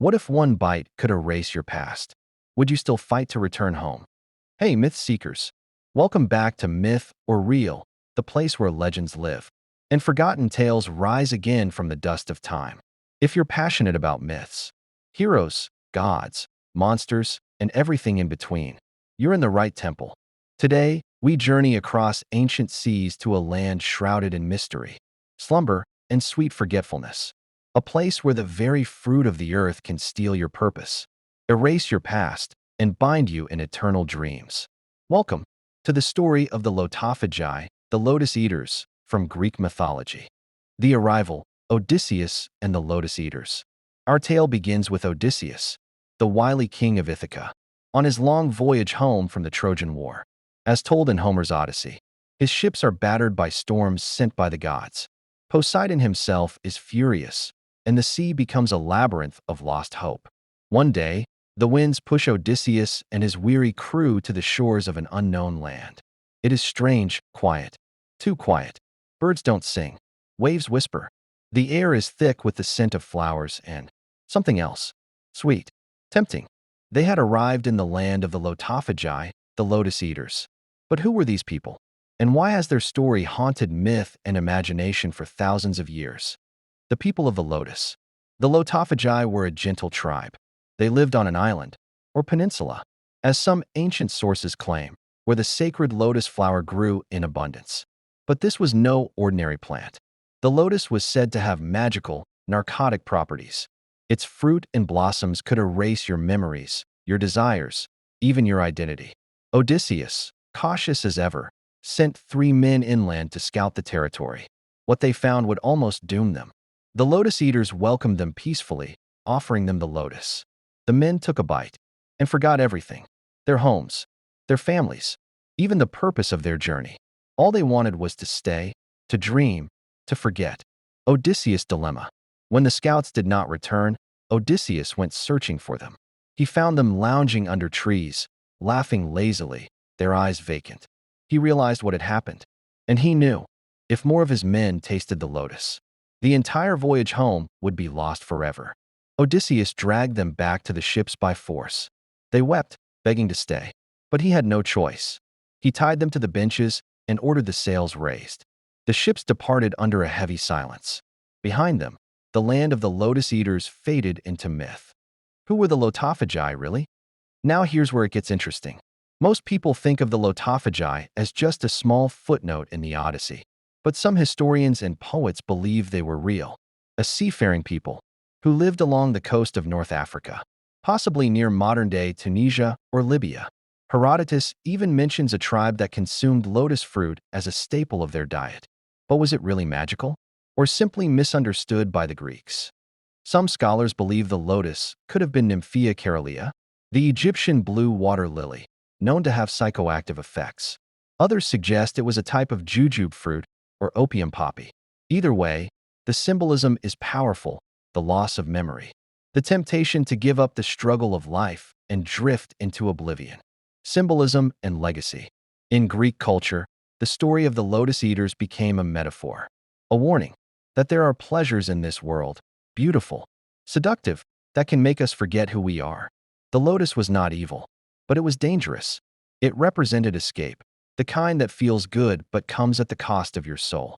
What if one bite could erase your past? Would you still fight to return home? Hey, myth seekers. Welcome back to Myth or Real, the place where legends live and forgotten tales rise again from the dust of time. If you're passionate about myths, heroes, gods, monsters, and everything in between, you're in the right temple. Today, we journey across ancient seas to a land shrouded in mystery, slumber, and sweet forgetfulness. A place where the very fruit of the earth can steal your purpose, erase your past, and bind you in eternal dreams. Welcome to the story of the Lotophagi, the Lotus-Eaters, from Greek mythology. The arrival, Odysseus and the Lotus-Eaters. Our tale begins with Odysseus, the wily king of Ithaca, on his long voyage home from the Trojan War. As told in Homer's Odyssey, his ships are battered by storms sent by the gods. Poseidon himself is furious, and the sea becomes a labyrinth of lost hope. One day, the winds push Odysseus and his weary crew to the shores of an unknown land. It is strange, quiet, too quiet. Birds don't sing, waves whisper. The air is thick with the scent of flowers and something else, sweet, tempting. They had arrived in the land of the Lotophagi, the Lotus-Eaters. But who were these people? And why has their story haunted myth and imagination for thousands of years? The people of the Lotus. The Lotophagi were a gentle tribe. They lived on an island, or peninsula, as some ancient sources claim, where the sacred lotus flower grew in abundance. But this was no ordinary plant. The lotus was said to have magical, narcotic properties. Its fruit and blossoms could erase your memories, your desires, even your identity. Odysseus, cautious as ever, sent 3 men inland to scout the territory. What they found would almost doom them. The Lotus-Eaters welcomed them peacefully, offering them the lotus. The men took a bite and forgot everything, their homes, their families, even the purpose of their journey. All they wanted was to stay, to dream, to forget. Odysseus' dilemma. When the scouts did not return, Odysseus went searching for them. He found them lounging under trees, laughing lazily, their eyes vacant. He realized what had happened, and he knew, if more of his men tasted the lotus, the entire voyage home would be lost forever. Odysseus dragged them back to the ships by force. They wept, begging to stay, but he had no choice. He tied them to the benches and ordered the sails raised. The ships departed under a heavy silence. Behind them, the land of the Lotus-Eaters faded into myth. Who were the Lotophagi, really? Now here's where it gets interesting. Most people think of the Lotophagi as just a small footnote in the Odyssey, but some historians and poets believe they were real, a seafaring people who lived along the coast of North Africa, possibly near modern-day Tunisia or Libya. Herodotus even mentions a tribe that consumed lotus fruit as a staple of their diet. But was it really magical, or simply misunderstood by the Greeks? Some scholars believe the lotus could have been Nymphaea caerulea, the Egyptian blue water lily, known to have psychoactive effects. Others suggest it was a type of jujube fruit or opium poppy. Either way, the symbolism is powerful, the loss of memory, the temptation to give up the struggle of life and drift into oblivion. Symbolism and legacy. In Greek culture, the story of the Lotus-Eaters became a metaphor, a warning that there are pleasures in this world, beautiful, seductive, that can make us forget who we are. The lotus was not evil, but it was dangerous. It represented escape, the kind that feels good but comes at the cost of your soul.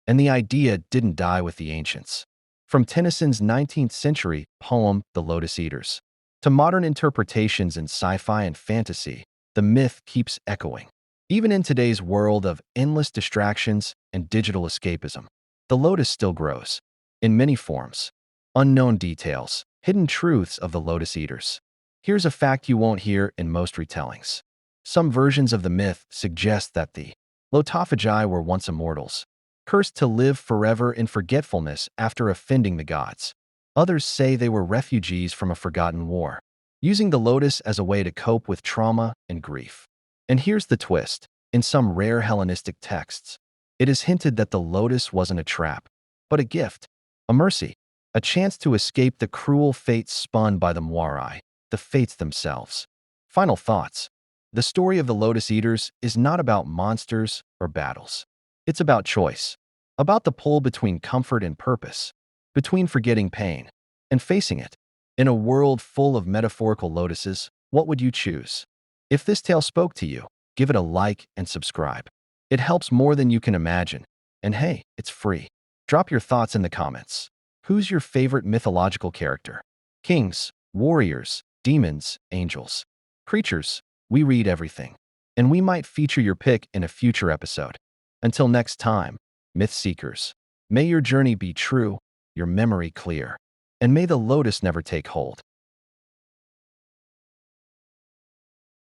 And the idea didn't die with the ancients. From Tennyson's 19th century poem, The Lotus-Eaters, to modern interpretations in sci-fi and fantasy, the myth keeps echoing. Even in today's world of endless distractions and digital escapism, the lotus still grows. In many forms. Unknown details, hidden truths of the Lotus-Eaters. Here's a fact you won't hear in most retellings. Some versions of the myth suggest that the Lotophagi were once immortals, cursed to live forever in forgetfulness after offending the gods. Others say they were refugees from a forgotten war, using the lotus as a way to cope with trauma and grief. And here's the twist. In some rare Hellenistic texts, it is hinted that the lotus wasn't a trap, but a gift, a mercy, a chance to escape the cruel fates spun by the Moirai, the fates themselves. Final thoughts. The story of the Lotus-Eaters is not about monsters or battles. It's about choice, about the pull between comfort and purpose, between forgetting pain and facing it. In a world full of metaphorical lotuses, what would you choose? If this tale spoke to you, give it a like and subscribe. It helps more than you can imagine. And hey, it's free. Drop your thoughts in the comments. Who's your favorite mythological character? Kings, warriors, demons, angels, creatures, we read everything. And we might feature your pick in a future episode. Until next time, Myth Seekers, may your journey be true, your memory clear, and may the lotus never take hold.